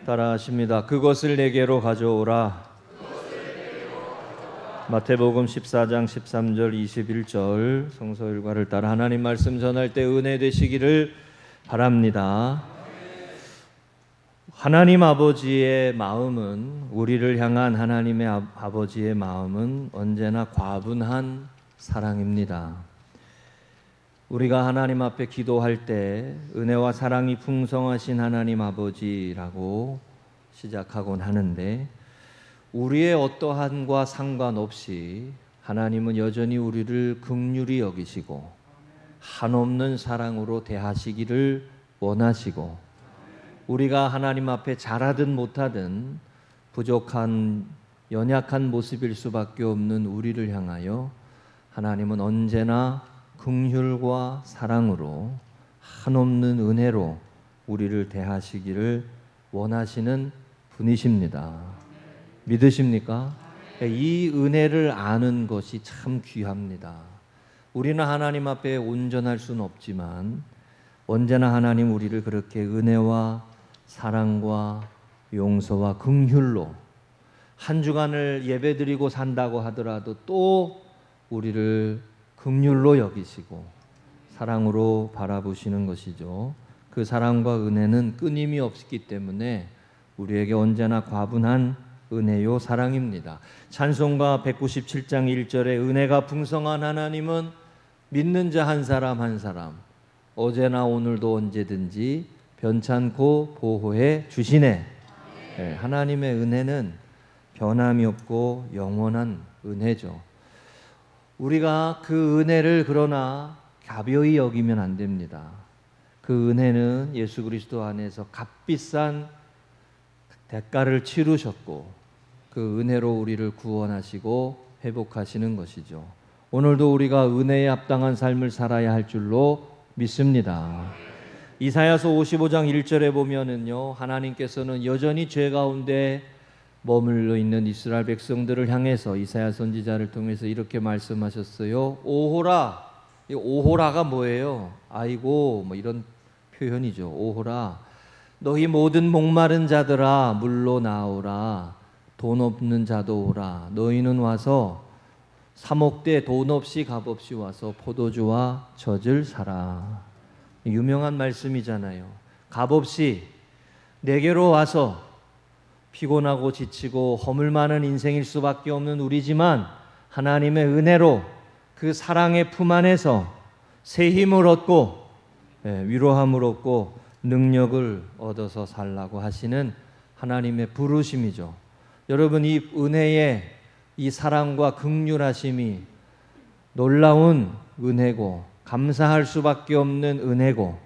따라하십니다. 그것을 내게로 가져오라. 마태복음 14장 13절 21절 성서 일과를 따라 하나님 말씀 전할 때 은혜 되시기를 바랍니다. 하나님 아버지의 마음은, 우리를 향한 하나님의 아버지의 마음은 언제나 과분한 사랑입니다. 우리가 하나님 앞에 기도할 때 은혜와 사랑이 풍성하신 하나님 아버지라고 시작하곤 하는데, 우리의 어떠한과 상관없이 하나님은 여전히 우리를 긍휼히 여기시고 한없는 사랑으로 대하시기를 원하시고, 우리가 하나님 앞에 잘하든 못하든 부족한 연약한 모습일 수밖에 없는 우리를 향하여 하나님은 언제나 긍휼과 사랑으로 한없는 은혜로 우리를 대하시기를 원하시는 분이십니다. 믿으십니까? 이 은혜를 아는 것이 참 귀합니다. 우리는 하나님 앞에 온전할 수는 없지만 언제나 하나님 우리를 그렇게 은혜와 사랑과 용서와 긍휼로 한 주간을 예배드리고 산다고 하더라도 또 우리를 긍휼로 여기시고 사랑으로 바라보시는 것이죠. 그 사랑과 은혜는 끊임이 없기 때문에 우리에게 언제나 과분한 은혜요 사랑입니다. 찬송가 197장 1절에 은혜가 풍성한 하나님은 믿는 자 한 사람 한 사람 어제나 오늘도 언제든지 변찮고 보호해 주시네. 네, 하나님의 은혜는 변함이 없고 영원한 은혜죠. 우리가 그 은혜를 그러나 가벼이 여기면 안 됩니다. 그 은혜는 예수 그리스도 안에서 값비싼 대가를 치르셨고 그 은혜로 우리를 구원하시고 회복하시는 것이죠. 오늘도 우리가 은혜에 합당한 삶을 살아야 할 줄로 믿습니다. 이사야서 55장 1절에 보면은요, 하나님께서는 여전히 죄 가운데 머물러 있는 이스라엘 백성들을 향해서 이사야 선지자를 통해서 이렇게 말씀하셨어요. 오호라. 이 오호라가 뭐예요? 아이고, 뭐 이런 표현이죠. 오호라. 너희 모든 목마른 자들아 물로 나오라. 돈 없는 자도 오라. 너희는 와서 사목대 돈 없이 값 없이 와서 포도주와 젖을 사라. 유명한 말씀이잖아요. 값 없이 내게로 와서 피곤하고 지치고 허물 많은 인생일 수밖에 없는 우리지만 하나님의 은혜로 그 사랑의 품 안에서 새 힘을 얻고 위로함을 얻고 능력을 얻어서 살라고 하시는 하나님의 부르심이죠. 여러분, 이 은혜의 이 사랑과 긍휼하심이 놀라운 은혜고 감사할 수밖에 없는 은혜고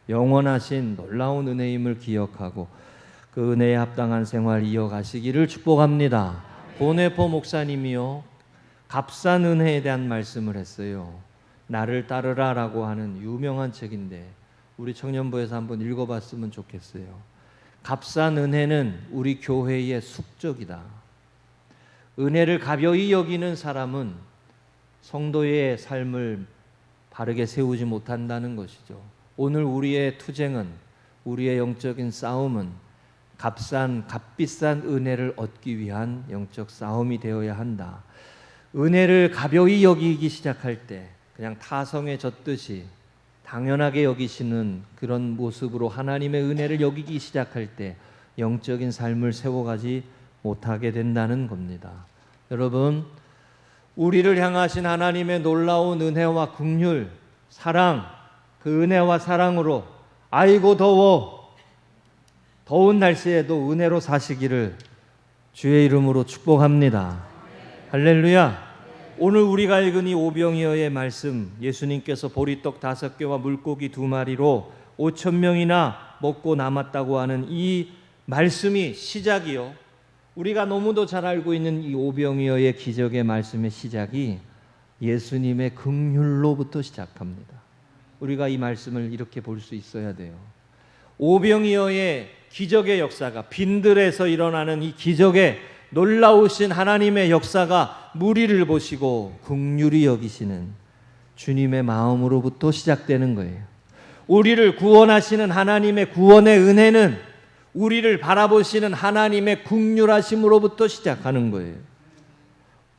영원하신 놀라운 은혜임을 기억하고 그 은혜에 합당한 생활 이어가시기를 축복합니다. 보네포 목사님이요, 값싼 은혜에 대한 말씀을 했어요. 나를 따르라라고 하는 유명한 책인데 우리 청년부에서 한번 읽어봤으면 좋겠어요. 값싼 은혜는 우리 교회의 숙적이다. 은혜를 가벼이 여기는 사람은 성도의 삶을 바르게 세우지 못한다는 것이죠. 오늘 우리의 투쟁은, 우리의 영적인 싸움은 값비싼 은혜를 얻기 위한 영적 싸움이 되어야 한다. 은혜를 가벼이 여기기 시작할 때 그냥 타성에 젖듯이 당연하게 여기시는 그런 모습으로 하나님의 은혜를 여기기 시작할 때 영적인 삶을 세워가지 못하게 된다는 겁니다. 여러분, 우리를 향하신 하나님의 놀라운 은혜와 긍휼, 사랑, 그 은혜와 사랑으로 아이고 더운 날씨에도 은혜로 사시기를 주의 이름으로 축복합니다. 할렐루야. 오늘 우리가 읽은 이 오병이어의 말씀, 예수님께서 보리떡 5개와 물고기 2마리로 5,000명이나 먹고 남았다고 하는 이 말씀이 시작이요, 우리가 너무도 잘 알고 있는 이 오병이어의 기적의 말씀의 시작이 예수님의 긍휼로부터 시작합니다. 우리가 이 말씀을 이렇게 볼 수 있어야 돼요. 오병이어의 기적의 역사가, 빈들에서 일어나는 이 기적의 놀라우신 하나님의 역사가 무리를 보시고 긍휼히 여기시는 주님의 마음으로부터 시작되는 거예요. 우리를 구원하시는 하나님의 구원의 은혜는 우리를 바라보시는 하나님의 긍휼하심으로부터 시작하는 거예요.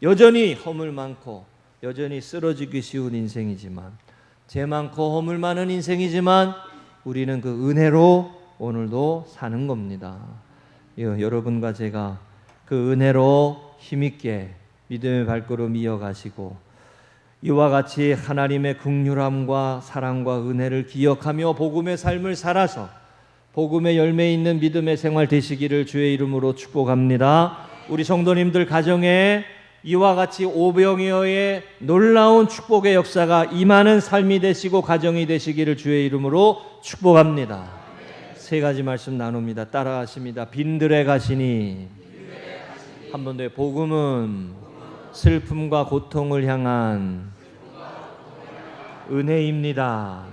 여전히 허물 많고 여전히 쓰러지기 쉬운 인생이지만, 죄 많고 허물 많은 인생이지만 우리는 그 은혜로 오늘도 사는 겁니다. 여러분과 제가 그 은혜로 힘있게 믿음의 발걸음 이어가시고, 이와 같이 하나님의 긍휼함과 사랑과 은혜를 기억하며 복음의 삶을 살아서 복음의 열매 있는 믿음의 생활 되시기를 주의 이름으로 축복합니다. 우리 성도님들 가정에 이와 같이 오병이어의 놀라운 축복의 역사가 임하는 삶이 되시고 가정이 되시기를 주의 이름으로 축복합니다. 세 가지 말씀 나눕니다. 따라하십니다. 빈들에 가시니. 한 번 더. 복음은 슬픔과 고통을 향한 은혜입니다.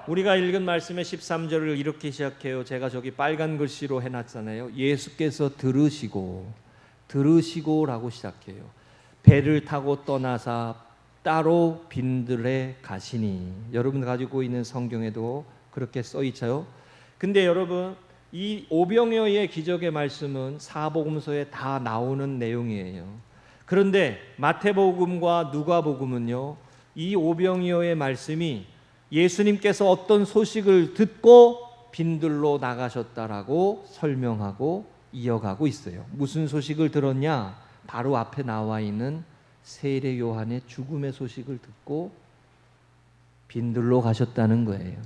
우리가 읽은 말씀의 13절을 이렇게 시작해요. 제가 저기 빨간 글씨로 해놨잖아요. 예수께서 들으시고라고 시작해요. 배를 타고 떠나사 따로 빈들에 가시니. 여러분 가지고 있는 성경에도 그렇게 써 있죠. 근데 여러분, 이 오병이어의 기적의 말씀은 사복음서에 다 나오는 내용이에요. 그런데 마태복음과 누가복음은요, 이 오병이어의 말씀이 예수님께서 어떤 소식을 듣고 빈들로 나가셨다라고 설명하고 이어가고 있어요. 무슨 소식을 들었냐? 바로 앞에 나와 있는 세례 요한의 죽음의 소식을 듣고 빈들로 가셨다는 거예요.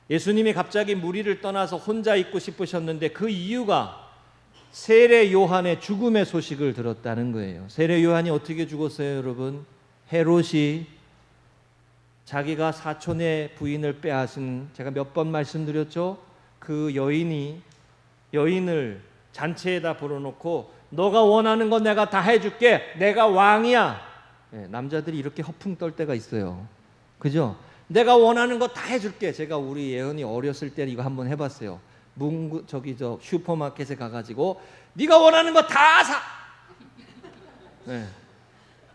예수님이 갑자기 무리를 떠나서 혼자 있고 싶으셨는데 그 이유가 세례 요한의 죽음의 소식을 들었다는 거예요. 세례 요한이 어떻게 죽었어요, 여러분? 헤롯이 자기가 사촌의 부인을 빼앗은, 제가 몇 번 말씀드렸죠? 그 여인을 잔치에다 불어놓고 너가 원하는 거 내가 다 해줄게, 내가 왕이야. 남자들이 이렇게 허풍 떨 때가 있어요. 그죠? 내가 원하는 거 다 해줄게. 제가 우리 예언이 어렸을 때 이거 한번 해봤어요. 슈퍼마켓에 가가지고 네가 원하는 거 다 사.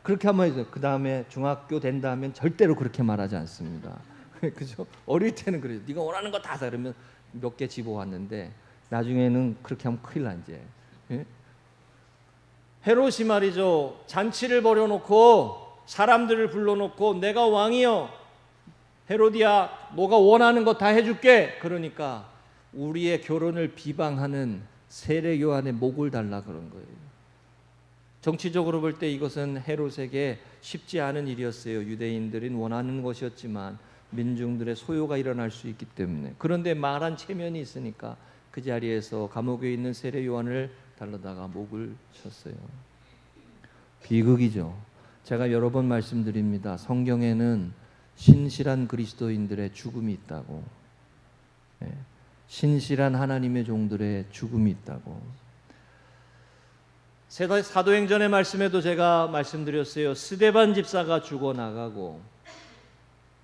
그렇게 한번 해줘. 그 다음에 중학교 된 다음엔 절대로 그렇게 말하지 않습니다. 그죠? 어릴 때는 그래요. 네가 원하는 거 다 사. 그러면 몇 개 집어왔는데 나중에는 그렇게 하면 큰일 나 이제. 헤롯이 말이죠. 잔치를 벌여놓고 사람들을 불러놓고 내가 왕이여, 헤로디야, 너가 원하는 거 다 해줄게. 그러니까 우리의 결혼을 비방하는 세례 요한의 목을 달라 그런 거예요. 정치적으로 볼 때 이것은 헤롯에게 쉽지 않은 일이었어요. 유대인들이 원하는 것이었지만 민중들의 소요가 일어날 수 있기 때문에. 그런데 말한 체면이 있으니까 그 자리에서 감옥에 있는 세례 요한을 달라다가 목을 쳤어요. 비극이죠. 제가 여러 번 말씀드립니다. 성경에는 신실한 그리스도인들의 죽음이 있다고. 신실한 하나님의 종들의 죽음이 있다고. 사도행전의 말씀에도 제가 말씀드렸어요. 스데반 집사가 죽어나가고,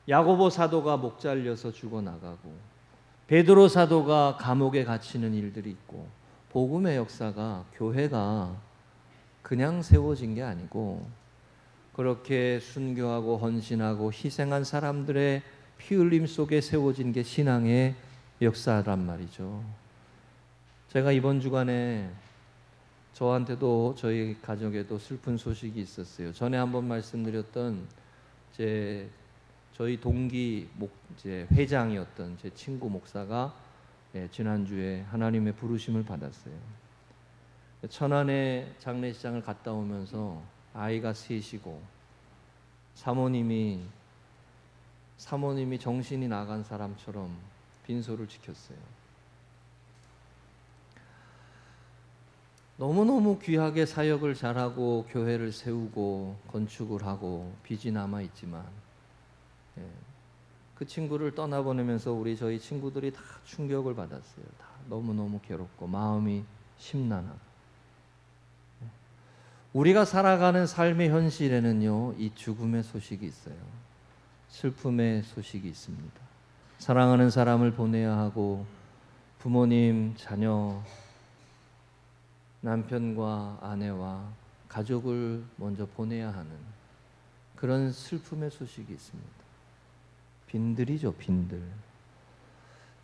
야고보 사도가 목 잘려서 죽어나가고, 베드로 사도가 감옥에 갇히는 일들이 있고, 복음의 역사가, 교회가 그냥 세워진 게 아니고 그렇게 순교하고 헌신하고 희생한 사람들의 피 흘림 속에 세워진 게 신앙의 역사란 말이죠. 제가 이번 주간에 저한테도 저희 가족에도 슬픈 소식이 있었어요. 전에 한번 말씀드렸던 저희 동기 회장이었던 제 친구 목사가 지난주에 하나님의 부르심을 받았어요. 천안에 장례식장을 갔다 오면서 아이가 셋이고 사모님이 정신이 나간 사람처럼 빈소를 지켰어요. 너무너무 귀하게 사역을 잘하고 교회를 세우고 건축을 하고 빚이 남아있지만 그 친구를 떠나보내면서 저희 친구들이 다 충격을 받았어요. 다 너무너무 괴롭고 마음이 심란하고. 우리가 살아가는 삶의 현실에는요, 이 죽음의 소식이 있어요. 슬픔의 소식이 있습니다. 사랑하는 사람을 보내야 하고 부모님, 자녀, 남편과 아내와 가족을 먼저 보내야 하는 그런 슬픔의 소식이 있습니다. 빈들이죠, 빈들.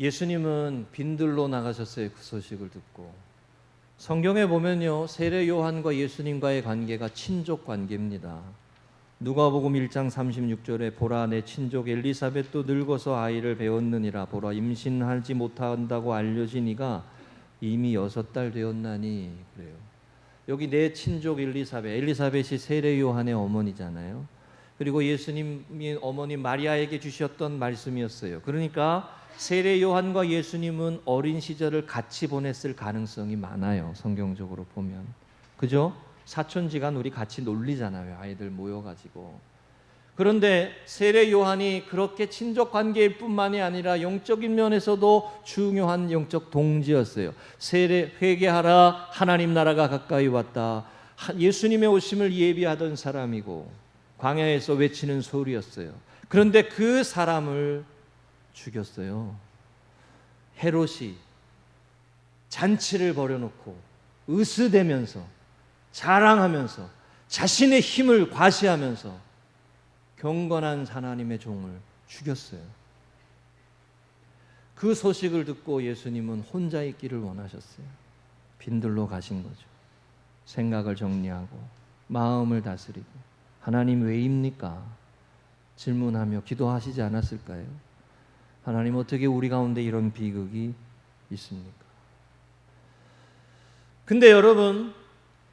예수님은 빈들로 나가셨어요. 그 소식을 듣고. 성경에 보면요, 세례 요한과 예수님과의 관계가 친족 관계입니다. 누가복음 1장 36절에 보라 내 친족 엘리사벳도 늙어서 아이를 배웠느니라. 보라 임신하지 못한다고 알려진 이가 이미 6달 되었나니. 그래요. 여기 내 친족 엘리사벳이 세례 요한의 어머니잖아요. 그리고 예수님이 어머니 마리아에게 주셨던 말씀이었어요. 그러니까 세례 요한과 예수님은 어린 시절을 같이 보냈을 가능성이 많아요. 성경적으로 보면. 그죠? 사촌지간 우리 같이 놀리잖아요. 아이들 모여가지고. 그런데 세례 요한이 그렇게 친족 관계일 뿐만이 아니라 영적인 면에서도 중요한 영적 동지였어요. 세례 회개하라, 하나님 나라가 가까이 왔다. 예수님의 오심을 예비하던 사람이고 광야에서 외치는 소리였어요. 그런데 그 사람을 죽였어요. 헤롯이 잔치를 벌여놓고 으스대면서 자랑하면서 자신의 힘을 과시하면서 경건한 하나님의 종을 죽였어요. 그 소식을 듣고 예수님은 혼자 있기를 원하셨어요. 빈들로 가신 거죠. 생각을 정리하고 마음을 다스리고 하나님 왜입니까? 질문하며 기도하시지 않았을까요? 하나님 어떻게 우리 가운데 이런 비극이 있습니까? 근데 여러분,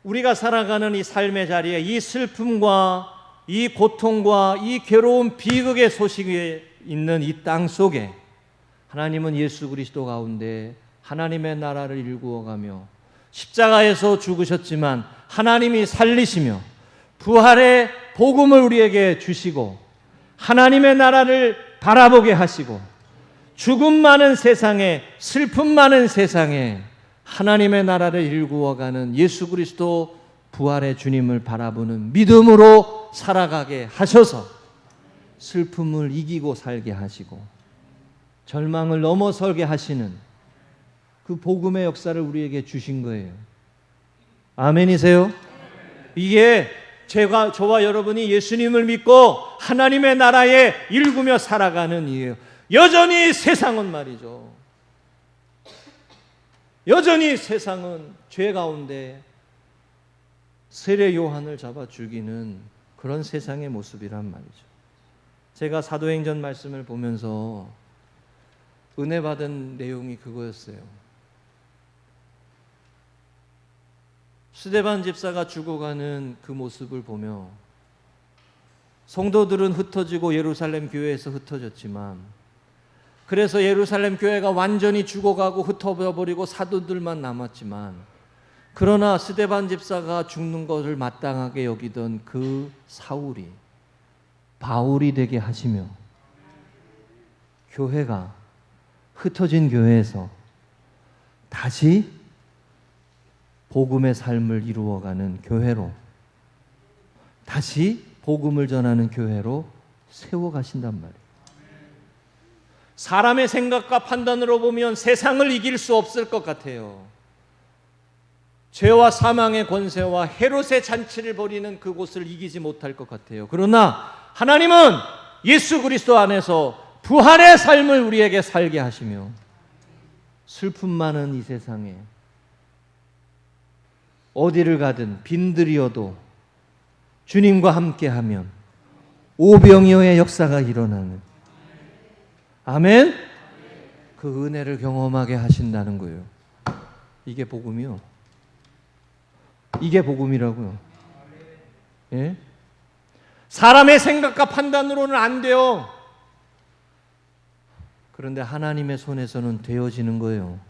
우리가 살아가는 이 삶의 자리에 이 슬픔과 이 고통과 이 괴로운 비극의 소식이 있는 이 땅 속에 하나님은 예수 그리스도 가운데 하나님의 나라를 일구어가며 십자가에서 죽으셨지만 하나님이 살리시며 부활의 복음을 우리에게 주시고 하나님의 나라를 바라보게 하시고 죽음 많은 세상에 슬픔 많은 세상에 하나님의 나라를 일구어가는 예수 그리스도 부활의 주님을 바라보는 믿음으로 살아가게 하셔서 슬픔을 이기고 살게 하시고 절망을 넘어서게 하시는 그 복음의 역사를 우리에게 주신 거예요. 아멘이세요? 이게 저와 여러분이 예수님을 믿고 하나님의 나라에 일구며 살아가는 이유예요. 여전히 세상은 말이죠. 여전히 세상은 죄 가운데 세례 요한을 잡아 죽이는 그런 세상의 모습이란 말이죠. 제가 사도행전 말씀을 보면서 은혜 받은 내용이 그거였어요. 스데반 집사가 죽어가는 그 모습을 보며 성도들은 흩어지고 예루살렘 교회에서 흩어졌지만 그래서 예루살렘 교회가 완전히 죽어가고 흩어져버리고 사도들만 남았지만 그러나 스데반 집사가 죽는 것을 마땅하게 여기던 그 사울이 바울이 되게 하시며 교회가 흩어진 교회에서 다시 복음의 삶을 이루어가는 교회로 다시 복음을 전하는 교회로 세워가신단 말이에요. 사람의 생각과 판단으로 보면 세상을 이길 수 없을 것 같아요. 죄와 사망의 권세와 헤롯의 잔치를 벌이는 그곳을 이기지 못할 것 같아요. 그러나 하나님은 예수 그리스도 안에서 부활의 삶을 우리에게 살게 하시며 슬픔 많은 이 세상에 어디를 가든 빈들이어도 주님과 함께하면 오병이어의 역사가 일어나는 아멘? 그 은혜를 경험하게 하신다는 거예요. 이게 복음이요. 이게 복음이라고요. 예? 사람의 생각과 판단으로는 안 돼요. 그런데 하나님의 손에서는 되어지는 거예요.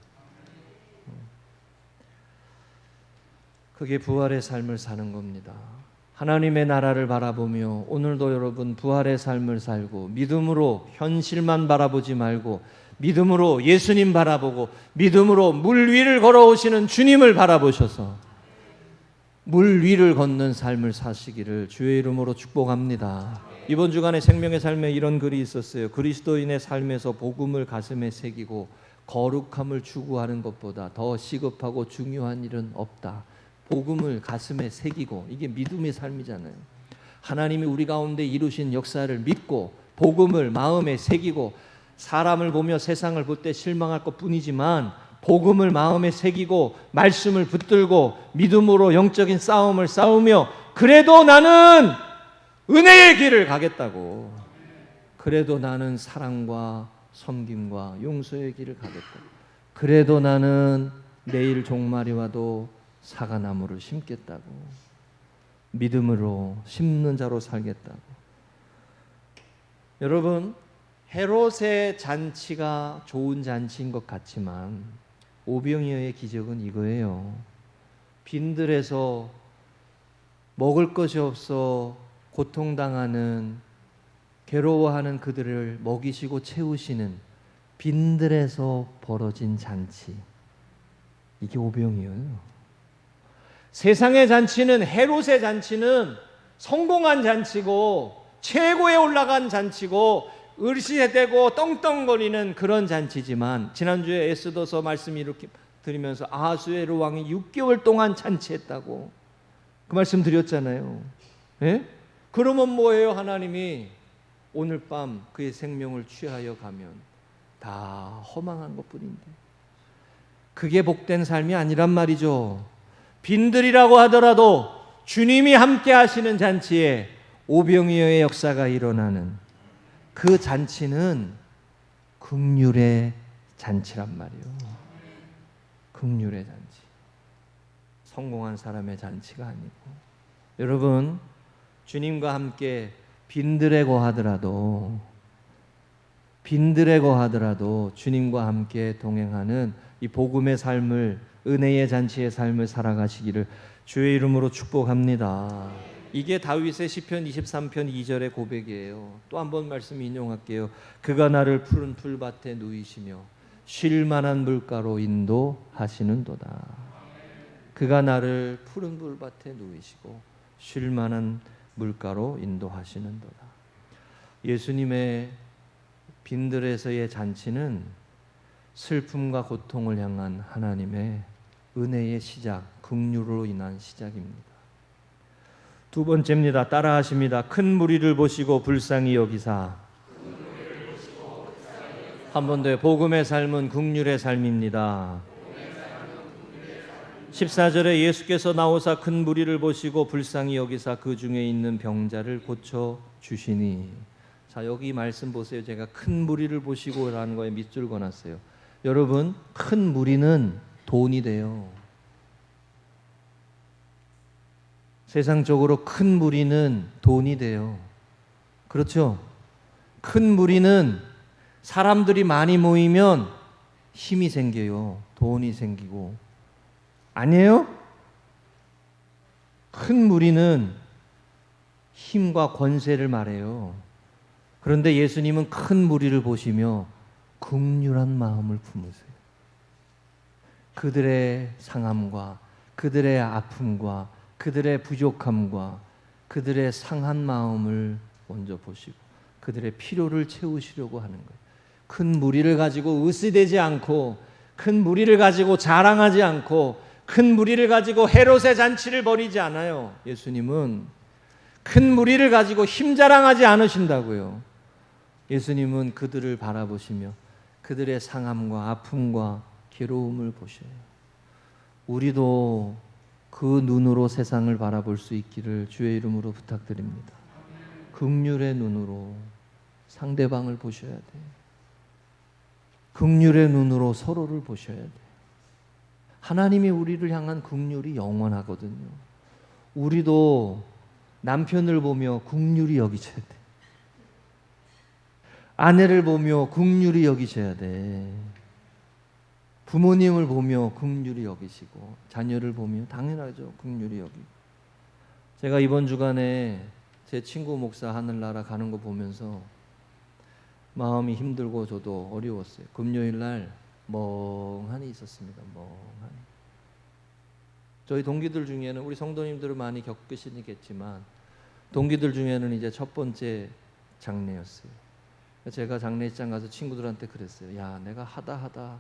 그게 부활의 삶을 사는 겁니다. 하나님의 나라를 바라보며 오늘도 여러분 부활의 삶을 살고 믿음으로 현실만 바라보지 말고 믿음으로 예수님 바라보고 믿음으로 물 위를 걸어오시는 주님을 바라보셔서 물 위를 걷는 삶을 사시기를 주의 이름으로 축복합니다. 이번 주간에 생명의 삶에 이런 글이 있었어요. 그리스도인의 삶에서 복음을 가슴에 새기고 거룩함을 추구하는 것보다 더 시급하고 중요한 일은 없다. 복음을 가슴에 새기고 이게 믿음의 삶이잖아요. 하나님이 우리 가운데 이루신 역사를 믿고 복음을 마음에 새기고 사람을 보며 세상을 볼 때 실망할 것뿐이지만 복음을 마음에 새기고 말씀을 붙들고 믿음으로 영적인 싸움을 싸우며 그래도 나는 은혜의 길을 가겠다고, 그래도 나는 사랑과 섬김과 용서의 길을 가겠다고, 그래도 나는 내일 종말이 와도 사과나무를 심겠다고, 믿음으로 심는 자로 살겠다고. 여러분, 헤롯의 잔치가 좋은 잔치인 것 같지만 오병이어의 기적은 이거예요. 빈들에서 먹을 것이 없어 고통당하는, 괴로워하는 그들을 먹이시고 채우시는 빈들에서 벌어진 잔치, 이게 오병이어요. 세상의 잔치는, 헤롯의 잔치는 성공한 잔치고 최고에 올라간 잔치고 을시되고 떵떵거리는 그런 잔치지만, 지난주에 에스더서 말씀 이렇게 드리면서 아하수에로 왕이 6개월 동안 잔치했다고 그 말씀 드렸잖아요. 예? 그러면 뭐예요? 하나님이 오늘 밤 그의 생명을 취하여 가면 다 허망한 것뿐인데, 그게 복된 삶이 아니란 말이죠. 빈들이라고 하더라도 주님이 함께 하시는 잔치에 오병이어의 역사가 일어나는 그 잔치는 긍휼의 잔치란 말이에요. 긍휼의 잔치. 성공한 사람의 잔치가 아니고. 여러분, 주님과 함께 빈들에 거하더라도 주님과 함께 동행하는 이 복음의 삶을, 은혜의 잔치의 삶을 살아가시기를 주의 이름으로 축복합니다. 이게 다윗의 시편 23편 2절의 고백이에요. 또 한 번 말씀 인용할게요. 그가 나를 푸른 풀밭에 누이시며 쉴 만한 물가로 인도하시는도다. 그가 나를 푸른 풀밭에 누이시고 쉴 만한 물가로 인도하시는도다. 예수님의 빈들에서의 잔치는 슬픔과 고통을 향한 하나님의 은혜의 시작, 긍휼으로 인한 시작입니다. 두 번째입니다. 따라하십니다. 큰 무리를 보시고 불쌍히 여기사. 한 번 더. 복음의 삶은 긍휼의 삶입니다. 14절에 예수께서 나오사 큰 무리를 보시고 불쌍히 여기사 그 중에 있는 병자를 고쳐 주시니. 자, 여기 말씀 보세요. 제가 큰 무리를 보시고 라는 거에 밑줄 그어놨어요. 여러분, 큰 무리는 돈이 돼요. 세상적으로 큰 무리는 돈이 돼요. 그렇죠? 큰 무리는 사람들이 많이 모이면 힘이 생겨요. 돈이 생기고. 아니에요? 큰 무리는 힘과 권세를 말해요. 그런데 예수님은 큰 무리를 보시며 긍휼한 마음을 품으세요. 그들의 상함과 그들의 아픔과 그들의 부족함과 그들의 상한 마음을 먼저 보시고 그들의 필요를 채우시려고 하는 거예요. 큰 무리를 가지고 으스대지 않고, 큰 무리를 가지고 자랑하지 않고, 큰 무리를 가지고 헤롯의 잔치를 벌이지 않아요. 예수님은 큰 무리를 가지고 힘 자랑하지 않으신다고요. 예수님은 그들을 바라보시며 그들의 상함과 아픔과 괴로움을 보셔요. 우리도 그 눈으로 세상을 바라볼 수 있기를 주의 이름으로 부탁드립니다. 긍휼의 눈으로 상대방을 보셔야 돼요. 긍휼의 눈으로 서로를 보셔야 돼요. 하나님이 우리를 향한 긍휼이 영원하거든요. 우리도 남편을 보며 긍휼히 여기셔야 돼. 아내를 보며 긍휼히 여기셔야 돼. 부모님을 보며 긍휼히 여기시고, 자녀를 보며 당연하죠. 긍휼히 여기고. 제가 이번 주간에 제 친구 목사 하늘나라 가는 거 보면서 마음이 힘들고 저도 어려웠어요. 금요일 날 멍하니 있었습니다. 멍하니. 저희 동기들 중에는, 우리 성도님들은 많이 겪으시겠지만 동기들 중에는 이제 첫 번째 장례였어요. 제가 장례식장 가서 친구들한테 그랬어요. 야, 내가 하다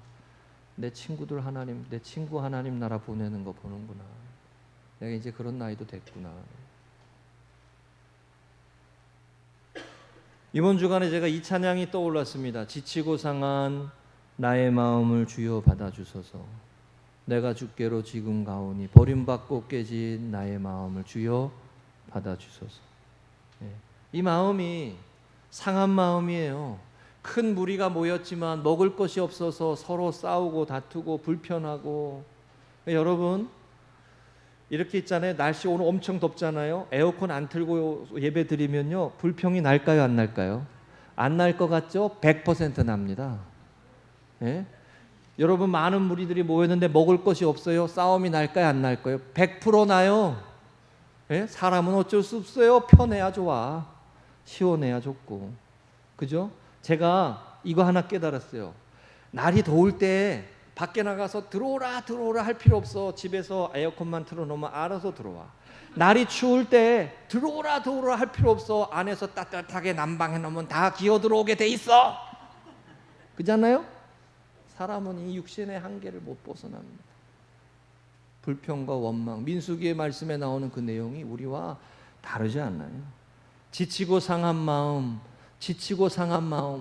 내 친구들 하나님, 내 친구 하나님 나라 보내는 거 보는구나. 내가 이제 그런 나이도 됐구나. 이번 주간에 제가 이 찬양이 떠올랐습니다. 지치고 상한 나의 마음을 주여 받아주소서. 내가 주께로 지금 가오니 버림받고 깨진 나의 마음을 주여 받아주소서. 이 마음이 상한 마음이에요. 큰 무리가 모였지만 먹을 것이 없어서 서로 싸우고 다투고 불편하고. 여러분 이렇게 있잖아요. 날씨 오늘 엄청 덥잖아요. 에어컨 안 틀고 예배 드리면요 불평이 날까요 안 날까요? 안 날 것 같죠? 100% 납니다. 예? 여러분 많은 무리들이 모였는데 먹을 것이 없어요. 싸움이 날까요 안 날까요? 100% 나요. 예? 사람은 어쩔 수 없어요. 편해야 좋아. 시원해야 좋고. 그죠? 제가 이거 하나 깨달았어요. 날이 더울 때 밖에 나가서 들어오라 할 필요 없어. 집에서 에어컨만 틀어놓으면 알아서 들어와. 날이 추울 때 들어오라 할 필요 없어. 안에서 따뜻하게 난방해 놓으면 다 기어 들어오게 돼 있어. 그잖아요? 사람은 이 육신의 한계를 못 벗어납니다. 불평과 원망, 민수기의 말씀에 나오는 그 내용이 우리와 다르지 않나요? 지치고 상한 마음,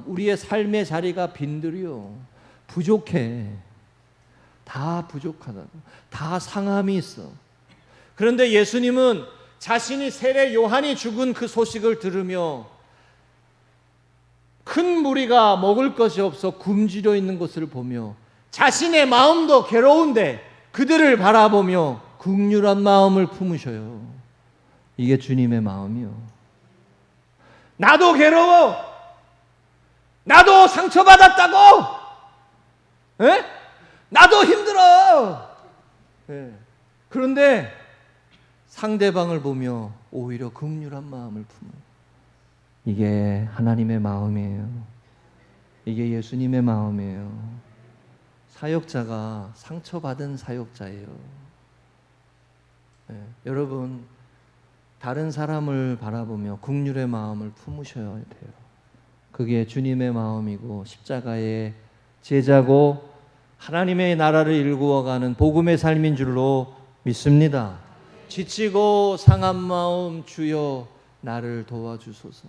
우리의 삶의 자리가 빈들이요. 부족해. 다 부족하다고. 다 상함이 있어. 그런데 예수님은 자신이 세례 요한이 죽은 그 소식을 들으며 큰 무리가 먹을 것이 없어 굶주려 있는 것을 보며 자신의 마음도 괴로운데 그들을 바라보며 긍휼한 마음을 품으셔요. 이게 주님의 마음이요. 나도 괴로워. 나도 상처받았다고. 에? 나도 힘들어. 네. 그런데 상대방을 보며 오히려 긍휼한 마음을 품어요. 이게 하나님의 마음이에요. 이게 예수님의 마음이에요. 사역자가 상처받은 사역자예요. 네. 여러분 다른 사람을 바라보며 긍휼의 마음을 품으셔야 돼요. 그게 주님의 마음이고 십자가의 제자고 하나님의 나라를 일구어가는 복음의 삶인 줄로 믿습니다. 지치고 상한 마음 주여 나를 도와주소서.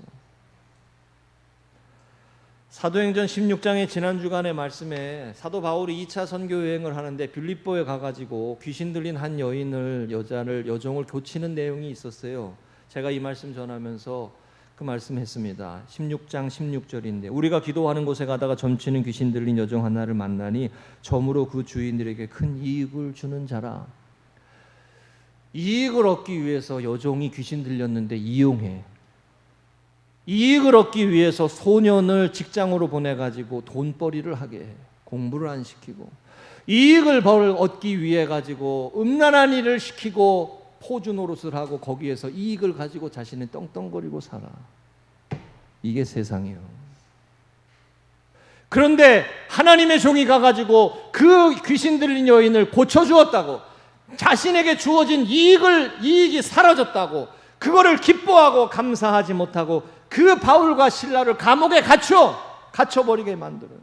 사도행전 16장의 지난 주간의 말씀에 사도 바울이 2차 선교 여행을 하는데 빌립보에 가가지고 귀신 들린 한 여종을 고치는 내용이 있었어요. 제가 이 말씀 전하면서 그 말씀했습니다. 16장 16절인데 우리가 기도하는 곳에 가다가 점치는 귀신 들린 여종 하나를 만나니 점으로 그 주인들에게 큰 이익을 주는 자라. 이익을 얻기 위해서 여종이 귀신 들렸는데 이용해. 이익을 얻기 위해서 소년을 직장으로 보내가지고 돈벌이를 하게 해. 공부를 안 시키고. 이익을 얻기 위해 가지고 음란한 일을 시키고 포주 노릇을 하고 거기에서 이익을 가지고 자신은 떵떵거리고 살아. 이게 세상이에요. 그런데 하나님의 종이 가가지고 그 귀신 들린 여인을 고쳐주었다고, 자신에게 주어진 이익이 사라졌다고, 그거를 기뻐하고 감사하지 못하고 그 바울과 실라를 감옥에 갇혀버리게 만드는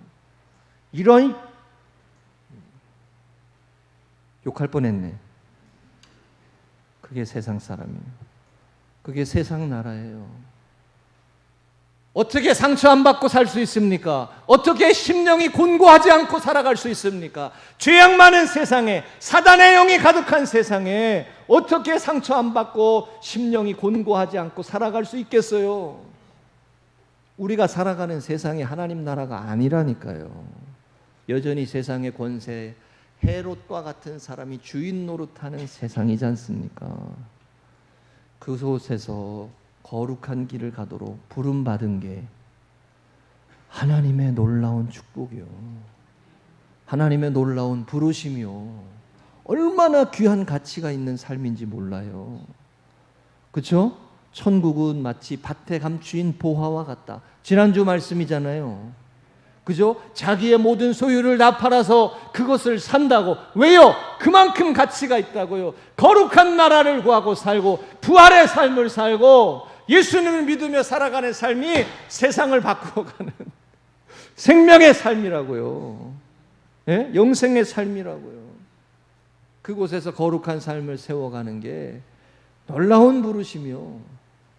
이런, 욕할 뻔했네. 그게 세상 사람이에요. 그게 세상 나라예요. 어떻게 상처 안 받고 살 수 있습니까? 어떻게 심령이 곤고하지 않고 살아갈 수 있습니까? 죄악 많은 세상에, 사단의 영이 가득한 세상에 어떻게 상처 안 받고 심령이 곤고하지 않고 살아갈 수 있겠어요? 우리가 살아가는 세상이 하나님 나라가 아니라니까요. 여전히 세상의 권세, 헤롯과 같은 사람이 주인 노릇하는 세상이지 않습니까? 그곳에서 거룩한 길을 가도록 부름받은 게 하나님의 놀라운 축복이요, 하나님의 놀라운 부르심이요, 얼마나 귀한 가치가 있는 삶인지 몰라요. 그렇죠? 천국은 마치 밭에 감추인 보화와 같다. 지난주 말씀이잖아요. 그죠? 자기의 모든 소유를 다 팔아서 그것을 산다고. 왜요? 그만큼 가치가 있다고요. 거룩한 나라를 구하고 살고 부활의 삶을 살고 예수님을 믿으며 살아가는 삶이 세상을 바꾸어가는 생명의 삶이라고요. 예? 영생의 삶이라고요. 그곳에서 거룩한 삶을 세워가는 게 놀라운 부르심이요.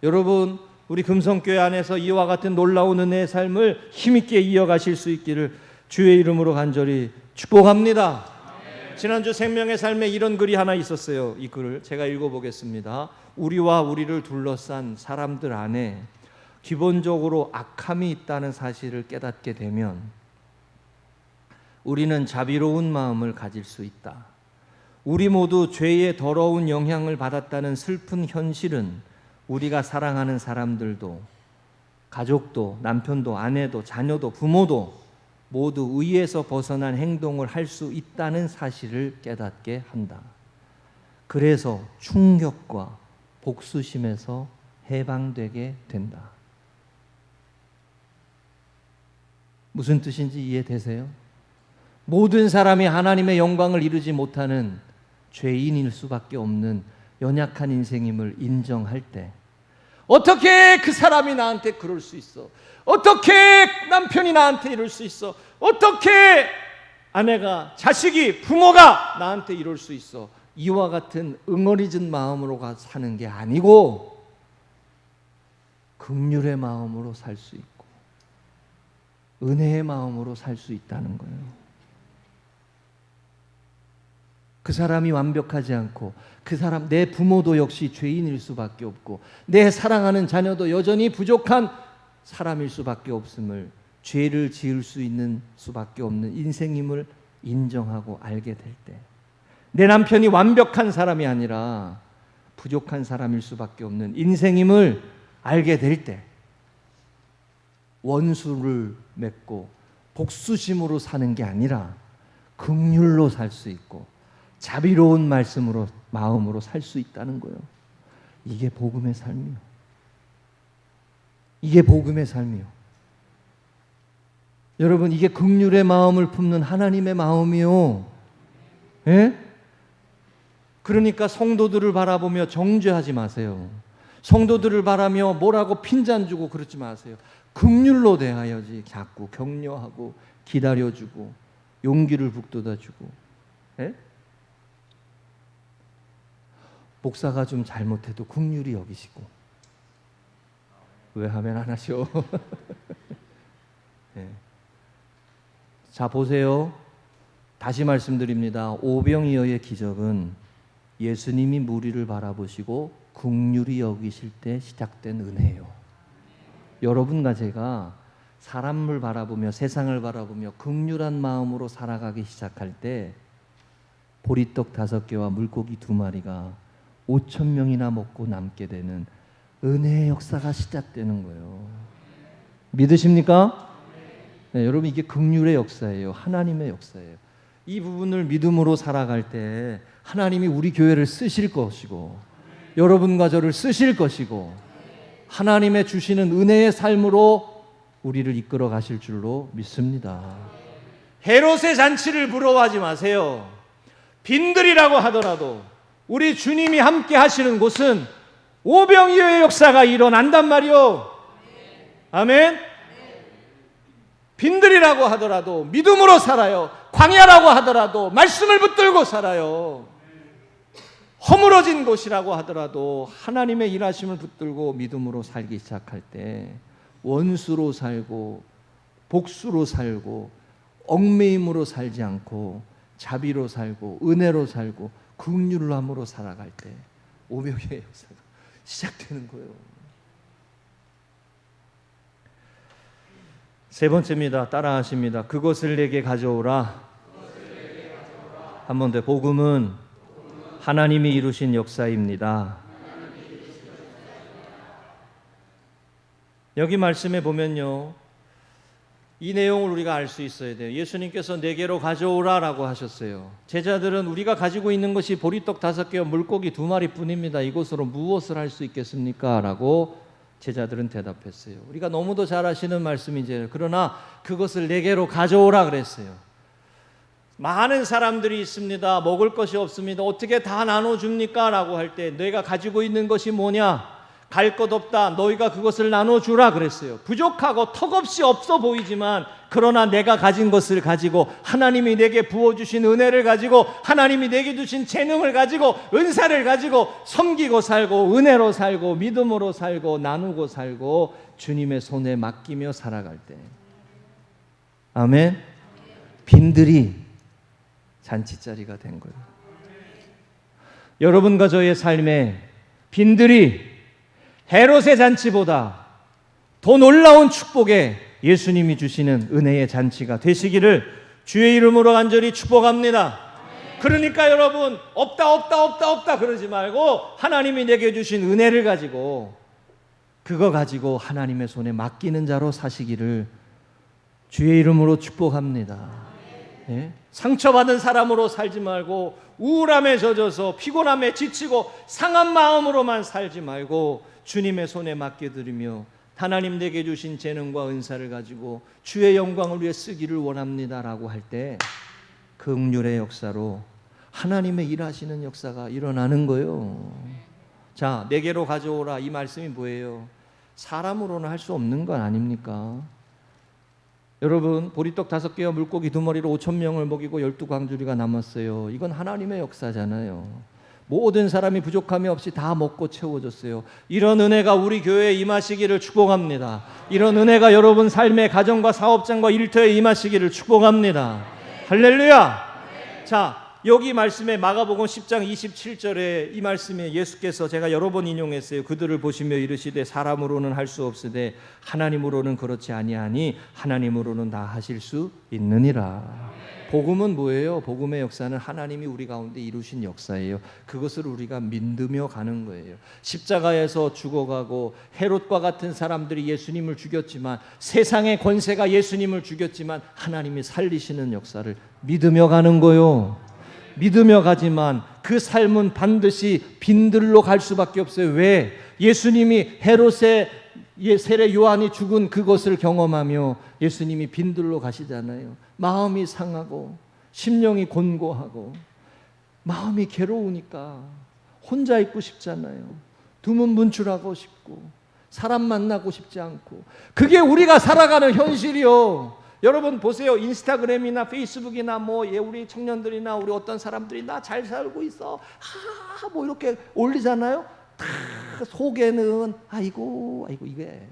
여러분, 우리 금성교회 안에서 이와 같은 놀라운 은혜의 삶을 힘있게 이어가실 수 있기를 주의 이름으로 간절히 축복합니다. 지난주 생명의 삶에 이런 글이 하나 있었어요. 이 글을 제가 읽어보겠습니다. 우리와 우리를 둘러싼 사람들 안에 기본적으로 악함이 있다는 사실을 깨닫게 되면 우리는 자비로운 마음을 가질 수 있다. 우리 모두 죄의 더러운 영향을 받았다는 슬픈 현실은 우리가 사랑하는 사람들도, 가족도, 남편도, 아내도, 자녀도, 부모도 모두 의에서 벗어난 행동을 할 수 있다는 사실을 깨닫게 한다. 그래서 충격과 복수심에서 해방되게 된다. 무슨 뜻인지 이해되세요? 모든 사람이 하나님의 영광을 이루지 못하는 죄인일 수밖에 없는 연약한 인생임을 인정할 때, 어떻게 그 사람이 나한테 그럴 수 있어? 어떻게 남편이 나한테 이럴 수 있어? 어떻게 아내가, 자식이, 부모가 나한테 이럴 수 있어? 이와 같은 응어리진 마음으로 사는 게 아니고 긍휼의 마음으로 살 수 있고 은혜의 마음으로 살 수 있다는 거예요. 그 사람이 완벽하지 않고 그 사람, 내 부모도 역시 죄인일 수밖에 없고 내 사랑하는 자녀도 여전히 부족한 사람일 수밖에 없음을, 죄를 지을 수 있는 수밖에 없는 인생임을 인정하고 알게 될 때, 내 남편이 완벽한 사람이 아니라 부족한 사람일 수밖에 없는 인생임을 알게 될 때, 원수를 맺고 복수심으로 사는 게 아니라 긍휼로 살 수 있고 자비로운 말씀으로, 마음으로 살 수 있다는 거예요. 이게 복음의 삶이요. 이게 복음의 삶이요. 여러분, 이게 긍휼의 마음을 품는 하나님의 마음이요. 예? 그러니까 성도들을 바라보며 정죄하지 마세요. 성도들을 바라며 뭐라고 핀잔 주고 그러지 마세요. 긍휼로 대하여지. 자꾸 격려하고 기다려주고 용기를 북돋아주고. 예? 목사가 좀 잘못해도 긍휼히 여기시고. 왜 하면 안 하셔? 네. 자, 보세요. 다시 말씀드립니다. 오병이어의 기적은 예수님이 무리를 바라보시고 긍휼히 여기실 때 시작된 은혜예요. 여러분과 제가 사람을 바라보며 세상을 바라보며 긍휼한 마음으로 살아가기 시작할 때 보리떡 5개와 물고기 2마리가 5,000명이나 먹고 남게 되는 은혜의 역사가 시작되는 거예요. 믿으십니까? 네, 여러분, 이게 긍휼의 역사예요. 하나님의 역사예요. 이 부분을 믿음으로 살아갈 때 하나님이 우리 교회를 쓰실 것이고 여러분과 저를 쓰실 것이고 하나님의 주시는 은혜의 삶으로 우리를 이끌어 가실 줄로 믿습니다. 헤롯의 잔치를 부러워하지 마세요. 빈들이라고 하더라도 우리 주님이 함께 하시는 곳은 오병이어의 역사가 일어난단 말이요. 아멘. 빈들이라고 하더라도 믿음으로 살아요. 광야라고 하더라도 말씀을 붙들고 살아요. 허물어진 곳이라고 하더라도 하나님의 일하심을 붙들고 믿음으로 살기 시작할 때 원수로 살고 복수로 살고 얽매임으로 살지 않고 자비로 살고 은혜로 살고 긍휼함으로 살아갈 때 오병이어의 역사가 시작되는 거예요. 세 번째입니다. 따라하십니다. 그것을 내게 가져오라. 한 번 더. 복음은 하나님이 이루신 역사입니다. 여기 말씀에 보면요, 이 내용을 우리가 알 수 있어야 돼요. 예수님께서 내게로 가져오라 라고 하셨어요. 제자들은 우리가 가지고 있는 것이 보리떡 5개와 물고기 2마리 뿐입니다. 이것으로 무엇을 할 수 있겠습니까? 라고 제자들은 대답했어요. 우리가 너무도 잘 아시는 말씀이죠. 그러나 그것을 내게로 가져오라 그랬어요. 많은 사람들이 있습니다. 먹을 것이 없습니다. 어떻게 다 나눠줍니까? 라고 할 때 내가 가지고 있는 것이 뭐냐? 갈 것 없다. 너희가 그것을 나눠주라 그랬어요. 부족하고 턱없이 없어 보이지만 그러나 내가 가진 것을 가지고 하나님이 내게 부어주신 은혜를 가지고 하나님이 내게 주신 재능을 가지고 은사를 가지고 섬기고 살고 은혜로 살고 믿음으로 살고 나누고 살고 주님의 손에 맡기며 살아갈 때 아멘. 빈들이 잔치자리가 된 거예요. 여러분과 저의 삶에 빈들이 헤롯의 잔치보다 더 놀라운 축복에 예수님이 주시는 은혜의 잔치가 되시기를 주의 이름으로 간절히 축복합니다. 그러니까 여러분 없다 그러지 말고 하나님이 내게 주신 은혜를 가지고 그거 가지고 하나님의 손에 맡기는 자로 사시기를 주의 이름으로 축복합니다. 예? 상처받은 사람으로 살지 말고 우울함에 젖어서 피곤함에 지치고 상한 마음으로만 살지 말고 주님의 손에 맡겨드리며 하나님 내게 주신 재능과 은사를 가지고 주의 영광을 위해 쓰기를 원합니다라고 할 때 그 긍휼의 역사로 하나님의 일하시는 역사가 일어나는 거예요. 자, 내게로 가져오라 이 말씀이 뭐예요? 사람으로는 할 수 없는 건 아닙니까? 여러분 보리떡 5개와 물고기 2마리로 5,000명을 먹이고 12광주리가 남았어요. 이건 하나님의 역사잖아요. 모든 사람이 부족함이 없이 다 먹고 채워졌어요. 이런 은혜가 우리 교회에 임하시기를 축복합니다. 이런 은혜가 여러분 삶의 가정과 사업장과 일터에 임하시기를 축복합니다. 할렐루야. 자, 여기 말씀에 마가복음 10장 27절에 이 말씀에 예수께서 제가 여러 번 인용했어요. 그들을 보시며 이르시되 사람으로는 할 수 없으되 하나님으로는 그렇지 아니하니 하나님으로는 다 하실 수 있느니라. 복음은 뭐예요? 복음의 역사는 하나님이 우리 가운데 이루신 역사예요. 그것을 우리가 믿으며 가는 거예요. 십자가에서 죽어가고 헤롯과 같은 사람들이 예수님을 죽였지만 세상의 권세가 예수님을 죽였지만 하나님이 살리시는 역사를 믿으며 가는 거요. 믿으며 가지만 그 삶은 반드시 빈들로 갈 수밖에 없어요. 왜? 예수님이 헤롯의 세례 요한이 죽은 그것을 경험하며 예수님이 빈들로 가시잖아요. 마음이 상하고 심령이 곤고하고 마음이 괴로우니까 혼자 있고 싶잖아요. 두문문출하고 싶고 사람 만나고 싶지 않고 그게 우리가 살아가는 현실이요. 여러분 보세요. 인스타그램이나 페이스북이나 우리 청년들이나 우리 어떤 사람들이 나 잘 살고 있어 뭐 이렇게 올리잖아요. 다 속에는 아이고 이게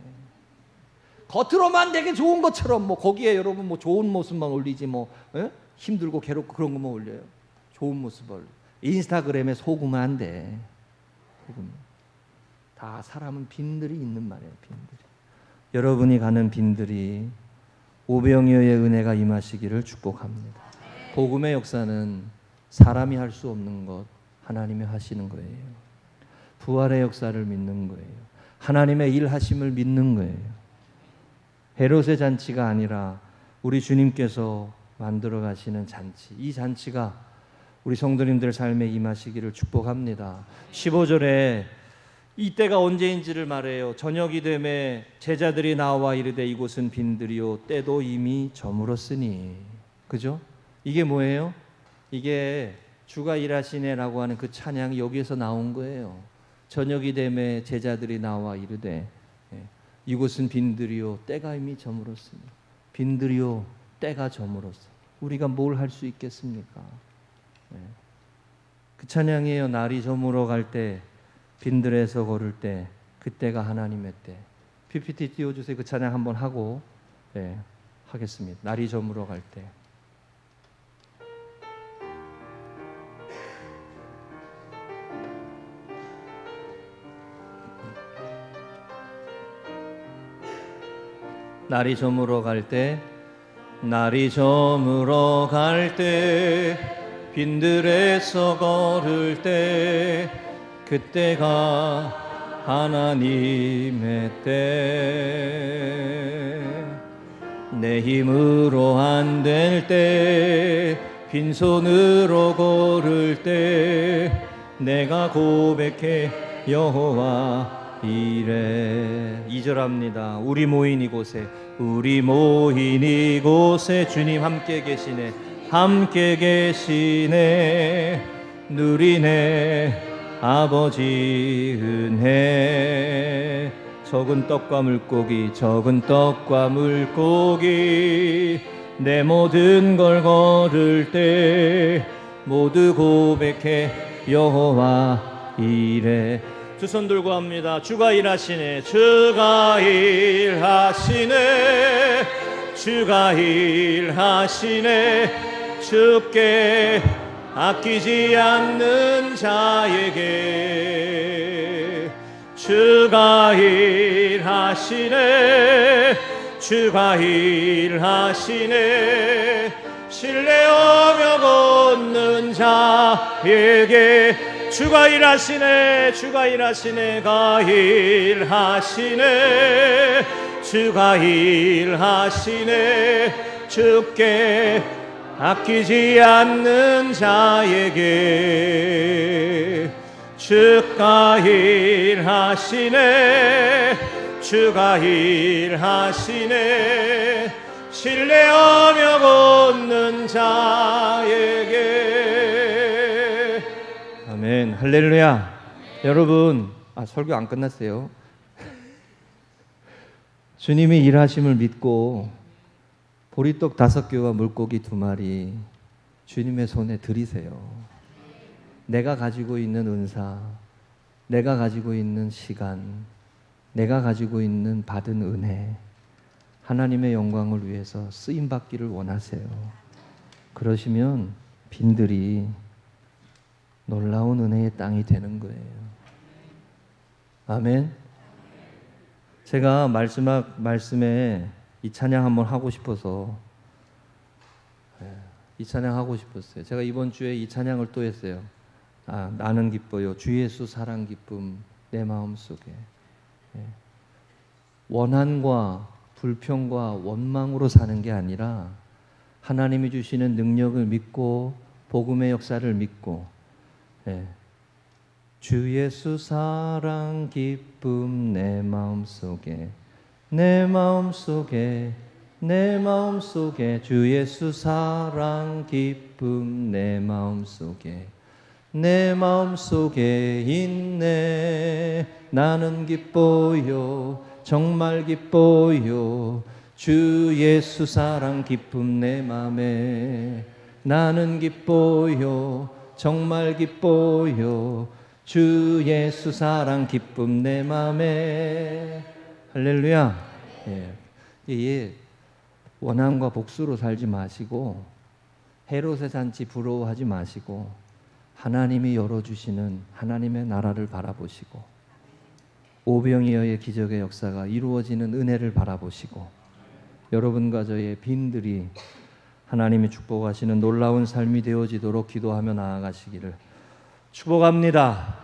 겉으로만 되게 좋은 것처럼 거기에 여러분 좋은 모습만 올리지 힘들고 괴롭고 그런 것만 올려요. 좋은 모습을 인스타그램에 속으면 안 돼. 다 사람은 빈들이 있는 말이에요. 빈들이. 여러분이 가는 빈들이 오병이어의 은혜가 임하시기를 축복합니다. 복음의 역사는 사람이 할 수 없는 것 하나님이 하시는 거예요. 부활의 역사를 믿는 거예요. 하나님의 일하심을 믿는 거예요. 헤롯의 잔치가 아니라 우리 주님께서 만들어 가시는 잔치. 이 잔치가 우리 성도님들 삶에 임하시기를 축복합니다. 15절에 이때가 언제인지를 말해요. 저녁이 되매 제자들이 나와 이르되 이곳은 빈들이요 때도 이미 저물었으니. 그죠? 이게 뭐예요? 이게 주가 일하시네라고 하는 그 찬양이 여기에서 나온 거예요. 저녁이 되매 제자들이 나와 이르되 이곳은 빈들이요 때가 이미 저물었으니. 빈들이요 때가 저물었어. 우리가 뭘 할 수 있겠습니까? 그 찬양이에요. 날이 저물어 갈 때 빈들에서 걸을 때 그때가 하나님의 때. PPT 띄워주세요. 그 찬양 한번 하고 하겠습니다. 날이 저물어 갈 때. 날이 저물어 갈 때, 날이 저물어 갈 때, 빈들에서 걸을 때, 그때가 하나님의 때. 내 힘으로 안 될 때, 빈손으로 걸을 때, 내가 고백해 여호와 이래. 2절 합니다. 우리 모인 이곳에 주님 함께 계시네. 함께 계시네. 누리네 아버지 은혜. 적은 떡과 물고기, 적은 떡과 물고기, 내 모든 걸 걸을 때 모두 고백해 여호와 이래. 두 손 들고 합니다. 주가 일하시네, 주가 일하시네, 주가 일하시네. 주께 아끼지 않는 자에게 주가 일하시네, 주가 일하시네. 신뢰하며 걷는 자에게 주가 일하시네, 주가 일하시네, 가 일하시네, 주가 일하시네. 주께 아끼지 않는 자에게 주가 일하시네, 주가 일하시네. 신뢰하며 걷는 자에게. 아멘. 할렐루야. 여러분, 설교 안 끝났어요. 주님이 일하심을 믿고 보리떡 5개와 물고기 2마리 주님의 손에 드리세요. 내가 가지고 있는 은사, 내가 가지고 있는 시간, 내가 가지고 있는 받은 은혜, 하나님의 영광을 위해서 쓰임 받기를 원하세요. 그러시면 빈들이 놀라운 은혜의 땅이 되는 거예요. 아멘. 제가 마지막 말씀에 이 찬양 한번 하고 싶어서, 이 찬양 하고 싶었어요. 제가 이번 주에 이 찬양을 또 했어요. 나는 기뻐요, 주 예수 사랑 기쁨 내 마음속에. 원한과 불평과 원망으로 사는 게 아니라 하나님이 주시는 능력을 믿고 복음의 역사를 믿고, 주 예수 사랑 기쁨 내 마음속에, 내 마음속에, 내 마음속에, 주 예수 사랑 기쁨 내 마음속에, 내 마음속에 있네. 나는 기뻐요, 정말 기뻐요, 주 예수 사랑 기쁨 내 맘에. 나는 기뻐요, 정말 기뻐요, 주 예수 사랑 기쁨 내 맘에. 할렐루야. 원함과 복수로 살지 마시고, 헤롯의 잔치 부러워하지 마시고, 하나님이 열어주시는 하나님의 나라를 바라보시고, 오병이어의 기적의 역사가 이루어지는 은혜를 바라보시고, 여러분과 저의 빈들이 하나님이 축복하시는 놀라운 삶이 되어지도록 기도하며 나아가시기를 축복합니다.